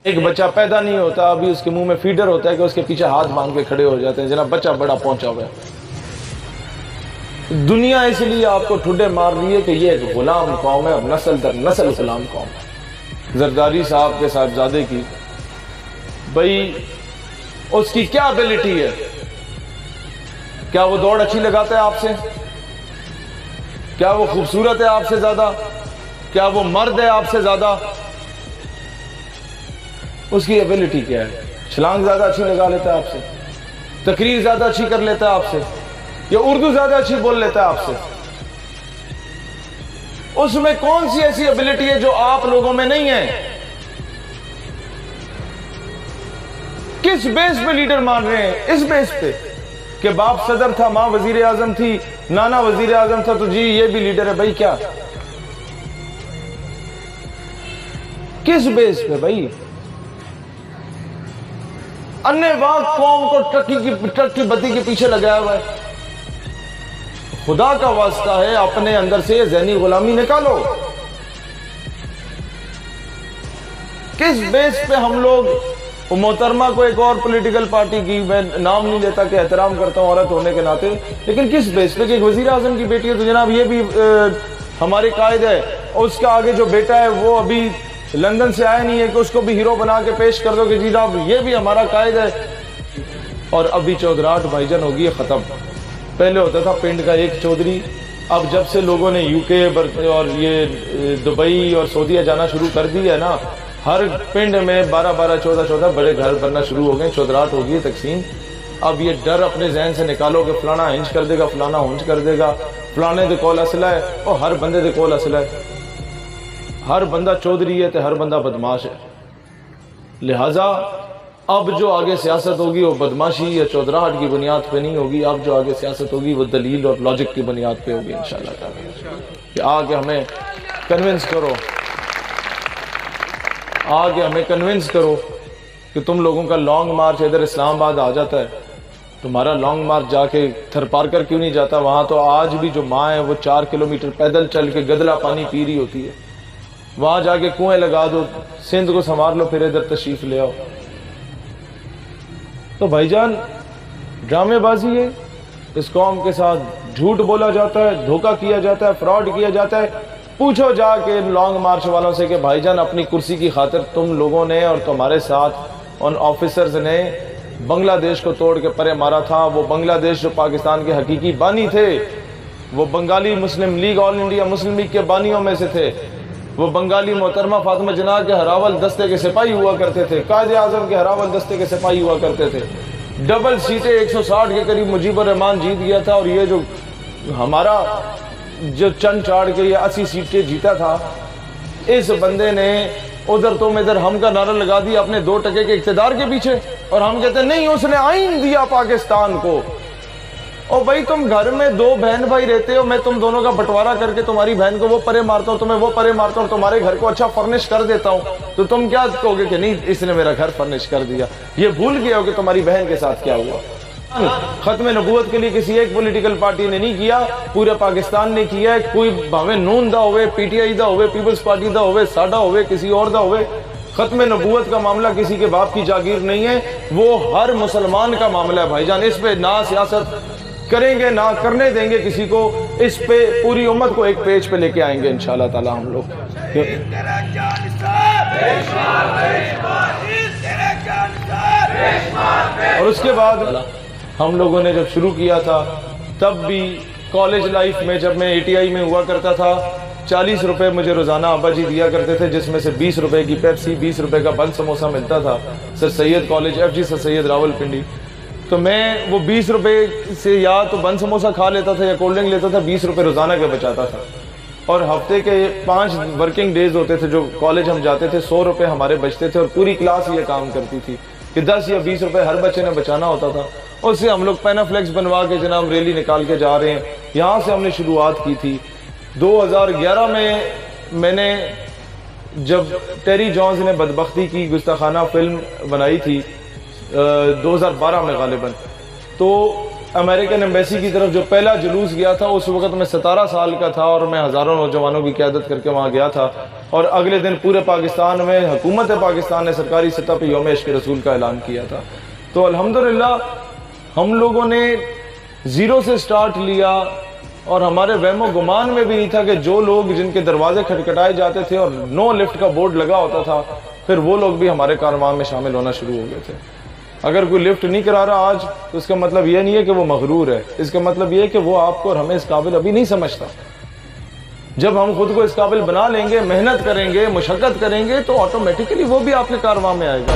ایک بچہ پیدا نہیں ہوتا ابھی اس کے منہ میں فیڈر ہوتا ہے کہ اس کے پیچھے ہاتھ باندھ کے کھڑے ہو جاتے ہیں، جناب بچہ بڑا پہنچا ہوا ہے۔ دنیا اس لیے آپ کو ٹھڈے مار رہی ہے کہ یہ ایک غلام قوم ہے اور نسل در نسل غلام قوم ہے۔ زرداری صاحب کے صاحبزادے کی بھئی اس کی کیا ابیلٹی ہے؟ کیا وہ دوڑ اچھی لگاتا ہے آپ سے؟ کیا وہ خوبصورت ہے آپ سے زیادہ؟ کیا وہ مرد ہے آپ سے زیادہ؟ اس کی ابیلٹی کیا ہے؟ چھلانگ زیادہ اچھی لگا لیتا ہے آپ سے؟ تقریر زیادہ اچھی کر لیتا ہے آپ سے؟ یا اردو زیادہ اچھی بول لیتا ہے آپ سے؟ اس میں کون سی ایسی ابیلٹی ہے جو آپ لوگوں میں نہیں ہے؟ کس بیس پہ لیڈر مان رہے ہیں؟ اس بیس پہ کہ باپ صدر تھا، ماں وزیر اعظم تھی، نانا وزیر اعظم تھا تو جی یہ بھی لیڈر ہے۔ بھائی کیا کس بیس پہ بھائی؟ انے واق قوم کو ٹرک کی بتی کے پیچھے لگایا ہوا ہے۔ خدا کا واسطہ ہے اپنے اندر سے یہ ذہنی غلامی نکالو۔ کس بیس پہ ہم لوگ محترمہ کو ایک اور پولیٹیکل پارٹی کی، میں نام نہیں لیتا کہ احترام کرتا ہوں عورت ہونے کے ناطے، لیکن کس بیس پہ کہ ایک وزیر اعظم کی بیٹی ہے تو جناب یہ بھی ہمارے قائد ہے، اور اس کا آگے جو بیٹا ہے وہ ابھی لندن سے آیا نہیں ہے کہ اس کو بھی ہیرو بنا کے پیش کر دو کہ جی جناب یہ بھی ہمارا قائد ہے۔ اور ابھی چودراہٹ بھائی جان ہوگی ہے ختم۔ پہلے ہوتا تھا پنڈ کا ایک چودھری، اب جب سے لوگوں نے یو کے اور یہ دبئی اور سعودیہ جانا شروع کر دی ہے نا، ہر پنڈ میں 12 14 بڑے گھر بننا شروع ہو گئے، چودراہٹ ہوگی ہے تقسیم۔ اب یہ ڈر اپنے ذہن سے نکالو کہ فلانا ہنج کر دے گا، فلانا ہنج کر دے گا، فلانے دے کول اسلحہ ہے، اور ہر بندے دے کول اسلحہ ہے۔ ہر بندہ چودھری ہے تو ہر بندہ بدماش ہے۔ لہٰذا اب جو آگے سیاست ہوگی وہ بدماشی یا چودراہٹ کی بنیاد پہ نہیں ہوگی، اب جو آگے سیاست ہوگی وہ دلیل اور لاجک کی بنیاد پہ ہوگی انشاءاللہ تعالی۔ کہ آگے ہمیں کنونس کرو کہ تم لوگوں کا لانگ مارچ ادھر اسلام آباد آ جاتا ہے، تمہارا لانگ مارچ جا کے تھر پار کر کیوں نہیں جاتا؟ وہاں تو آج بھی جو ماں ہے وہ 4 کلومیٹر پیدل چل کے گدلا پانی پی رہی ہوتی ہے، وہاں جا کے کنویں لگا دو، سندھ کو سنوار لو، پھر ادھر تشریف لے آؤ۔ تو بھائی جان ڈرامے بازی ہے، اس قوم کے ساتھ جھوٹ بولا جاتا ہے، دھوکہ کیا جاتا ہے، فراڈ کیا جاتا ہے۔ پوچھو جا کے لانگ مارچ والوں سے کہ بھائی جان اپنی کرسی کی خاطر تم لوگوں نے اور تمہارے ساتھ ان آفیسرز نے بنگلہ دیش کو توڑ کے پرے مارا تھا۔ وہ بنگلہ دیش جو پاکستان کے حقیقی بانی تھے، وہ بنگالی مسلم لیگ، آل انڈیا مسلم لیگ کے بانیوں میں سے تھے۔ وہ بنگالی محترمہ فاطمہ جناح کے ہراول دستے کے سپاہی ہوا کرتے تھے، قائد اعظم کے ہراول دستے کے سپاہی ہوا کرتے تھے۔ ڈبل سیٹیں 160 کے قریب مجیب الرحمان جیت گیا تھا، اور یہ جو ہمارا جو چند چاڑ کے یہ 80 سیٹیں جیتا تھا، اس بندے نے ادھر تم ادھر ہم کا نعرہ لگا دیا اپنے 2 ٹکے کے اقتدار کے پیچھے، اور ہم کہتے ہیں نہیں اس نے آئین دیا پاکستان کو۔ اور بھائی تم گھر میں 2 بہن بھائی رہتے ہو، میں تم دونوں کا بٹوارا کر کے تمہاری بہن کو وہ پرے مارتا ہوں، تمہیں وہ پرے مارتا ہوں، تمہارے گھر کو اچھا فرنش کر دیتا ہوں، تو تم کیا کہو گے کہ نہیں اس نے میرا گھر فرنش کر دیا؟ یہ بھول گیا ہو کہ تمہاری بہن کے ساتھ کیا ہوا۔ ختم نبوت کے لیے کسی ایک پولیٹیکل پارٹی نے نہیں کیا، پورے پاکستان نے کیا ہے۔ کوئی بھاوے نون دا ہوئے، پی ٹی آئی دا ہوئے، پیپلز پارٹی دا ہوئے، ساڈا ہوئے، کسی اور دا ہوئے، ختم نبوت کا معاملہ کسی کے باپ کی جاگیر نہیں ہے، وہ ہر مسلمان کا معاملہ ہے بھائی جان۔ اس پہ نہ سیاست کریں گے نہ کرنے دیں گے کسی کو، اس پہ پوری امت کو ایک پیج پہ لے کے آئیں گے انشاءاللہ تعالی ہم لوگ۔ اور اس کے بعد ہم لوگوں نے جب شروع کیا تھا تب بھی کالج لائف میں جب میں اے ٹی آئی میں ہوا کرتا تھا، 40 روپے مجھے روزانہ ابا جی دیا کرتے تھے، جس میں سے 20 روپے کی پیپسی، 20 روپے کا بن سموسہ ملتا تھا سر سید کالج ایف جی سر سید راول پنڈی۔ تو میں وہ 20 روپے سے یا تو بن سموسہ کھا لیتا تھا یا کولڈ ڈرنک لیتا تھا، 20 روپے روزانہ کے بچاتا تھا۔ اور ہفتے کے 5 ورکنگ ڈیز ہوتے تھے جو کالج ہم جاتے تھے، 100 روپے ہمارے بچتے تھے، اور پوری کلاس یہ کام کرتی تھی کہ 10 یا 20 روپے ہر بچے نے بچانا ہوتا تھا۔ اس سے ہم لوگ پینافلیکس بنوا کے جناب ریلی نکال کے جا رہے ہیں، یہاں سے ہم نے شروعات کی تھی۔ 2011 میں نے جب ٹیری جونز نے بدبختی کی گستاخانہ فلم بنائی تھی 2012 میں غالباً، تو امریکن ایمبیسی کی طرف جو پہلا جلوس گیا تھا اس وقت میں 17 سال کا تھا اور میں ہزاروں نوجوانوں کی قیادت کر کے وہاں گیا تھا، اور اگلے دن پورے پاکستان میں حکومت پاکستان نے سرکاری سطح پہ یوم عشق رسول کا اعلان کیا تھا۔ تو الحمدللہ ہم لوگوں نے زیرو سے سٹارٹ لیا، اور ہمارے وہم و گمان میں بھی نہیں تھا کہ جو لوگ جن کے دروازے کھٹکھٹائے جاتے تھے اور نو لفٹ کا بورڈ لگا ہوتا تھا، پھر وہ لوگ بھی ہمارے کارواں میں شامل ہونا شروع ہو گئے تھے۔ اگر کوئی لفٹ نہیں کرا رہا آج تو اس کا مطلب یہ نہیں ہے کہ وہ مغرور ہے، اس کا مطلب یہ ہے کہ وہ آپ کو اور ہمیں اس قابل ابھی نہیں سمجھتا۔ جب ہم خود کو اس قابل بنا لیں گے، محنت کریں گے، مشقت کریں گے، تو آٹومیٹیکلی وہ بھی آپ کے کارواں میں آئے گا۔